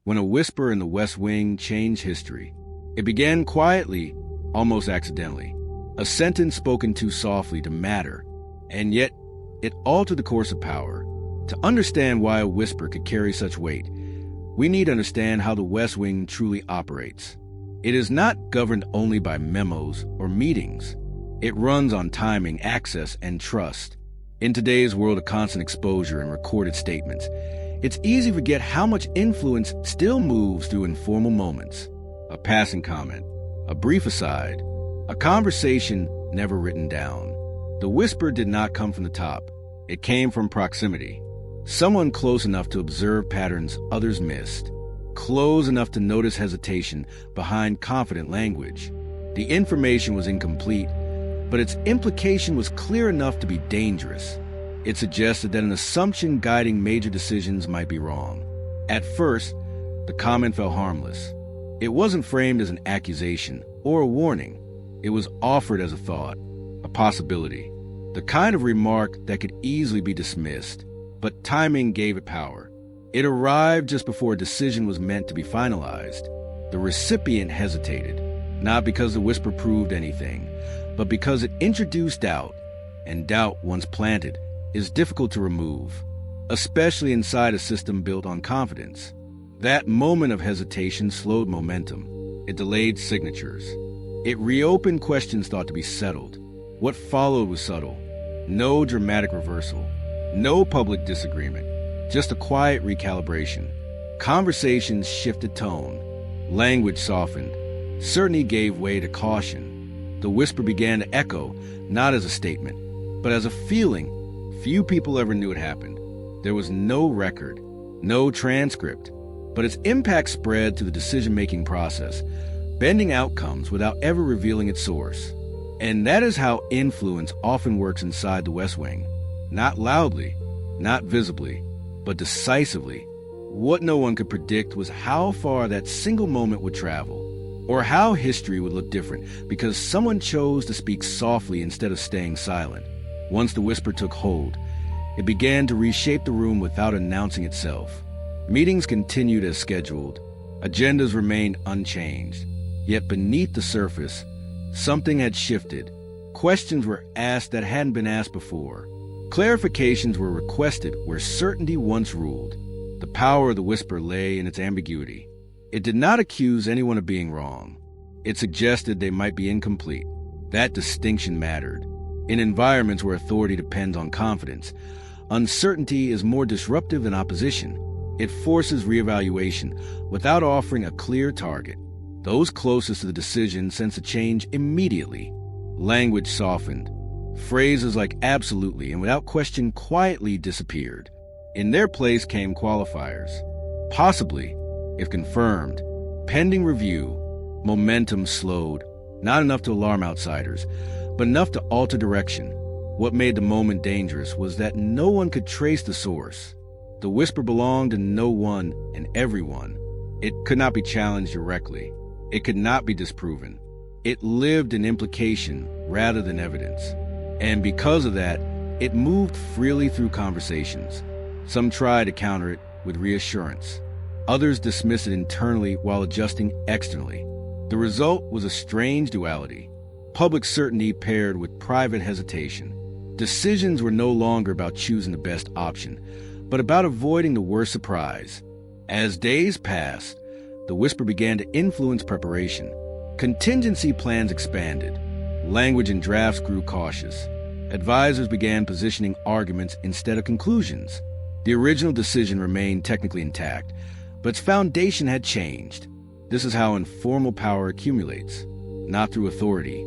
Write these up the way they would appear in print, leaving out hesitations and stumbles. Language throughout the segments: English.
when a whisper in the West Wing changed history. It began quietly, almost accidentally, a sentence spoken too softly to matter, and yet it altered the course of power. To understand why a whisper could carry such weight, we need to understand how the West Wing truly operates. It is not governed only by memos or meetings. It runs on timing, access, and trust. In today's world of constant exposure and recorded statements, it's easy to forget how much influence still moves through informal moments. A passing comment, a brief aside, a conversation never written down. The whisper did not come from the top. It came from proximity. Someone close enough to observe patterns others missed, close enough to notice hesitation behind confident language. The information was incomplete, but its implication was clear enough to be dangerous. It suggested that an assumption guiding major decisions might be wrong. At first, the comment felt harmless. It wasn't framed as an accusation or a warning. It was offered as a thought, a possibility, the kind of remark that could easily be dismissed, but timing gave it power. It arrived just before a decision was meant to be finalized. The recipient hesitated, not because the whisper proved anything, but because it introduced doubt, and doubt, once planted, is difficult to remove, especially inside a system built on confidence. That moment of hesitation slowed momentum. It delayed signatures. It reopened questions thought to be settled. What followed was subtle. No dramatic reversal. No public disagreement. Just a quiet recalibration. Conversations shifted tone. Language softened. Certainty gave way to caution. The whisper began to echo, not as a statement, but as a feeling. Few people ever knew it happened. There was no record, no transcript, but its impact spread through the decision-making process, bending outcomes without ever revealing its source. And that is how influence often works inside the West Wing. Not loudly, not visibly, but decisively. What no one could predict was how far that single moment would travel, or how history would look different because someone chose to speak softly instead of staying silent. Once the whisper took hold, it began to reshape the room without announcing itself. Meetings continued as scheduled. Agendas remained unchanged. Yet beneath the surface, something had shifted. Questions were asked that hadn't been asked before. Clarifications were requested where certainty once ruled. The power of the whisper lay in its ambiguity. It did not accuse anyone of being wrong. It suggested they might be incomplete. That distinction mattered. In environments where authority depends on confidence, uncertainty is more disruptive than opposition. It forces reevaluation without offering a clear target. Those closest to the decision sense a change immediately. Language softened. Phrases like absolutely and without question quietly disappeared. In their place came qualifiers. Possibly, if confirmed. Pending review. Momentum slowed. Not enough to alarm outsiders, but enough to alter direction. What made the moment dangerous was that no one could trace the source. The whisper belonged to no one and everyone. It could not be challenged directly. It could not be disproven. It lived in implication rather than evidence. And because of that, it moved freely through conversations. Some tried to counter it with reassurance. Others dismissed it internally while adjusting externally. The result was a strange duality. Public certainty paired with private hesitation. Decisions were no longer about choosing the best option, but about avoiding the worst surprise. As days passed, the whisper began to influence preparation. Contingency plans expanded. Language in drafts grew cautious. Advisors began positioning arguments instead of conclusions. The original decision remained technically intact, but its foundation had changed. This is how informal power accumulates, not through authority,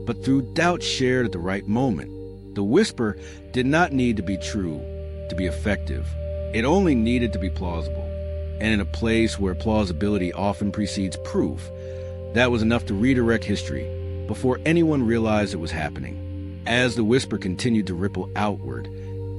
but through doubt shared at the right moment. The whisper did not need to be true to be effective. It only needed to be plausible. And in a place where plausibility often precedes proof, that was enough to redirect history before anyone realized it was happening. As the whisper continued to ripple outward,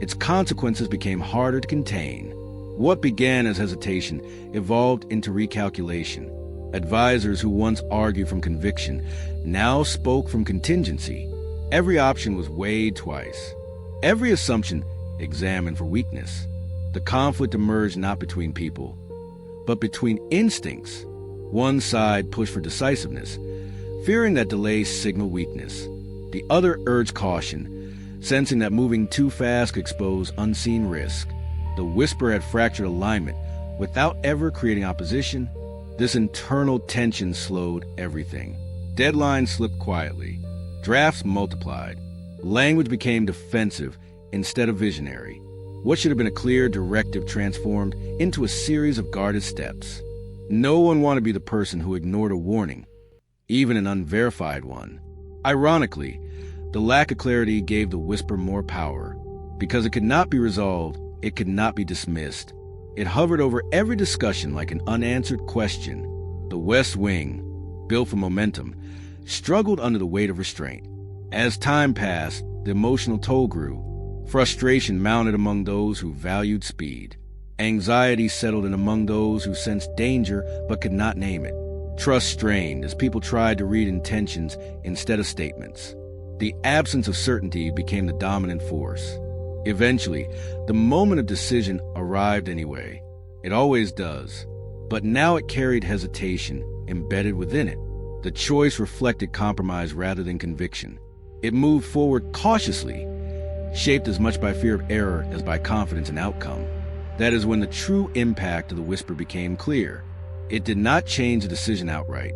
its consequences became harder to contain. What began as hesitation evolved into recalculation. Advisors who once argued from conviction now spoke from contingency. Every option was weighed twice. Every assumption examined for weakness. The conflict emerged not between people, but between instincts. One side pushed for decisiveness, fearing that delays signal weakness. The other urged caution, sensing that moving too fast could expose unseen risk. The whisper had fractured alignment without ever creating opposition. This internal tension slowed everything. Deadlines slipped quietly. Drafts multiplied. Language became defensive instead of visionary. What should have been a clear directive transformed into a series of guarded steps. No one wanted to be the person who ignored a warning, even an unverified one. Ironically, the lack of clarity gave the whisper more power. Because it could not be resolved, it could not be dismissed. It hovered over every discussion like an unanswered question. The West Wing, built for momentum, struggled under the weight of restraint. As time passed, the emotional toll grew. Frustration mounted among those who valued speed. Anxiety settled in among those who sensed danger but could not name it. Trust strained as people tried to read intentions instead of statements. The absence of certainty became the dominant force. Eventually, the moment of decision arrived anyway. It always does. But now it carried hesitation embedded within it. The choice reflected compromise rather than conviction. It moved forward cautiously, shaped as much by fear of error as by confidence in outcome. That is when the true impact of the whisper became clear. It did not change the decision outright.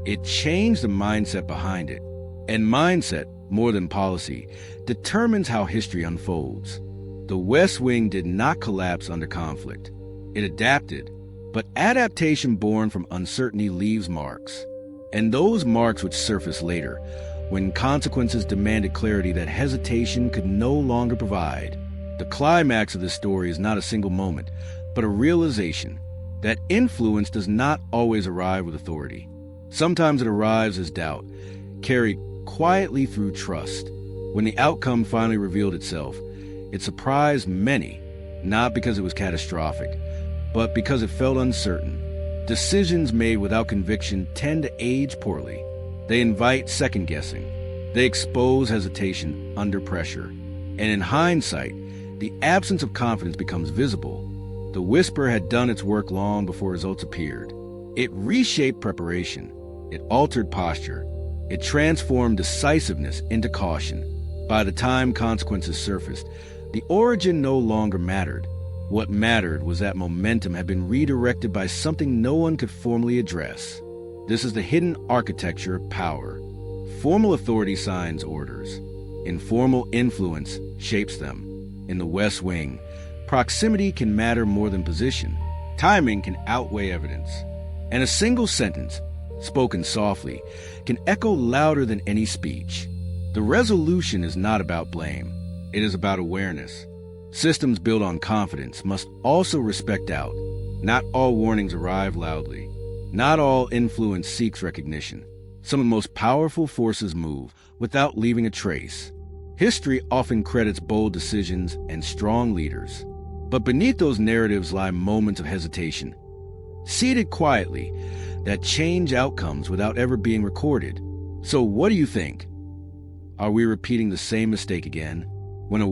It changed the mindset behind it. And mindset, more than policy, determines how history unfolds. The West Wing did not collapse under conflict. It adapted, but adaptation born from uncertainty leaves marks. And those marks would surface later, when consequences demanded clarity that hesitation could no longer provide. The climax of this story is not a single moment, but a realization that influence does not always arrive with authority. Sometimes it arrives as doubt, carried quietly through trust. When the outcome finally revealed itself, it surprised many, not because it was catastrophic, but because it felt uncertain. Decisions made without conviction tend to age poorly. They invite second-guessing. They expose hesitation under pressure. And in hindsight, the absence of confidence becomes visible. The whisper had done its work long before results appeared. It reshaped preparation. It altered posture. It transformed decisiveness into caution. By the time consequences surfaced, the origin no longer mattered. What mattered was that momentum had been redirected by something no one could formally address. This is the hidden architecture of power. Formal authority signs orders. Informal influence shapes them. In the West Wing, proximity can matter more than position. Timing can outweigh evidence. And a single sentence, spoken softly, can echo louder than any speech. The resolution is not about blame. It is about awareness. Systems built on confidence must also respect doubt. Not all warnings arrive loudly. Not all influence seeks recognition. Some of the most powerful forces move without leaving a trace. History often credits bold decisions and strong leaders. But beneath those narratives lie moments of hesitation, seated quietly, that change outcomes without ever being recorded. So what do you think? Are we repeating the same mistake again? When a